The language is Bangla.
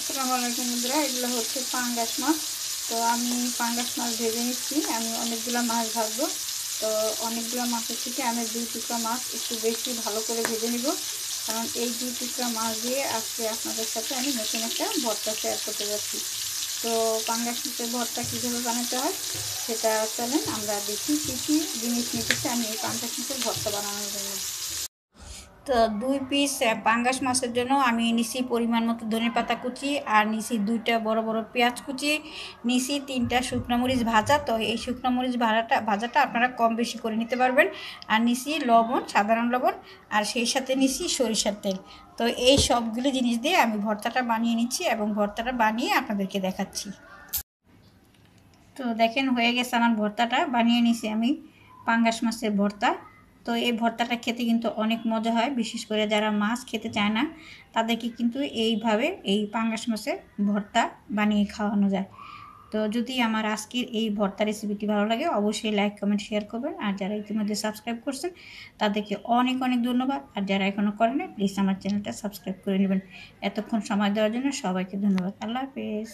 আসসালামু আলাইকুম বন্ধুরা, এগুলো হচ্ছে পাঙ্গাস মাছ। তো আমি পাঙ্গাস মাছ ভেজে নিচ্ছি। আমি অনেকগুলো মাছ ভাজবো। তো অনেকগুলো মাছের থেকে আমি 2 টুকরা মাছ একটু বেশি ভালো করে ভেজে নিব, কারণ এই 2 টুকরা মাছ দিয়ে আজকে আপনাদের সাথে আমি নতুন একটা ভর্তা শেয়ার করতে যাচ্ছি। তো পাঙ্গাস মাছের ভর্তা কীভাবে বানাতে হয় সেটা চলেন আমরা দেখি কী কী জিনিস নিতেছি আমি এই পাঙ্গাস মাছের ভর্তা বানানোর জন্য। তো 2 পিস পাঙ্গাস মাছের জন্য আমি নিছি পরিমাণ মতো ধনেপাতা কুচি, আর নিছি 2টা বড় বড় পেঁয়াজ কুচি, নিছি 3টা শুকনো মরিচ ভাজা। তো এই শুকনো মরিচ ভাজাটা আপনারা কম বেশি করে নিতে পারবেন। আর নিছি লবণ, সাধারণ লবণ, আর সেই সাথে নিছি সরিষার তেল। তো এই সবগুলো জিনিস দিয়ে আমি ভর্তাটা বানিয়ে নিচ্ছি এবং ভর্তাটা বানিয়ে আপনাদেরকে দেখাচ্ছি। তো দেখেন হয়ে গেছে আমার ভর্তাটা, বানিয়ে নিছি আমি পাঙ্গাস মাছের ভর্তা। তো এই ভর্তাটা খেতে কিন্তু অনেক মজা হয়, বিশেষ করে যারা মাছ খেতে চায় না তাদেরকে কিন্তু এইভাবে এই পাঙ্গাস মাছের ভর্তা বানিয়ে খাওয়ানো যায়। তো যদি আমার আজকের এই ভর্তা রেসিপিটি ভালো লাগে অবশ্যই লাইক, কমেন্ট, শেয়ার করবেন। আর যারা ইতিমধ্যে সাবস্ক্রাইব করছেন তাদেরকে অনেক অনেক ধন্যবাদ। আর যারা এখনও করেন প্লিজ আমার চ্যানেলটা সাবস্ক্রাইব করে নেবেন। এতক্ষণ সময় দেওয়ার জন্য সবাইকে ধন্যবাদ। আল্লাহ হাফেজ।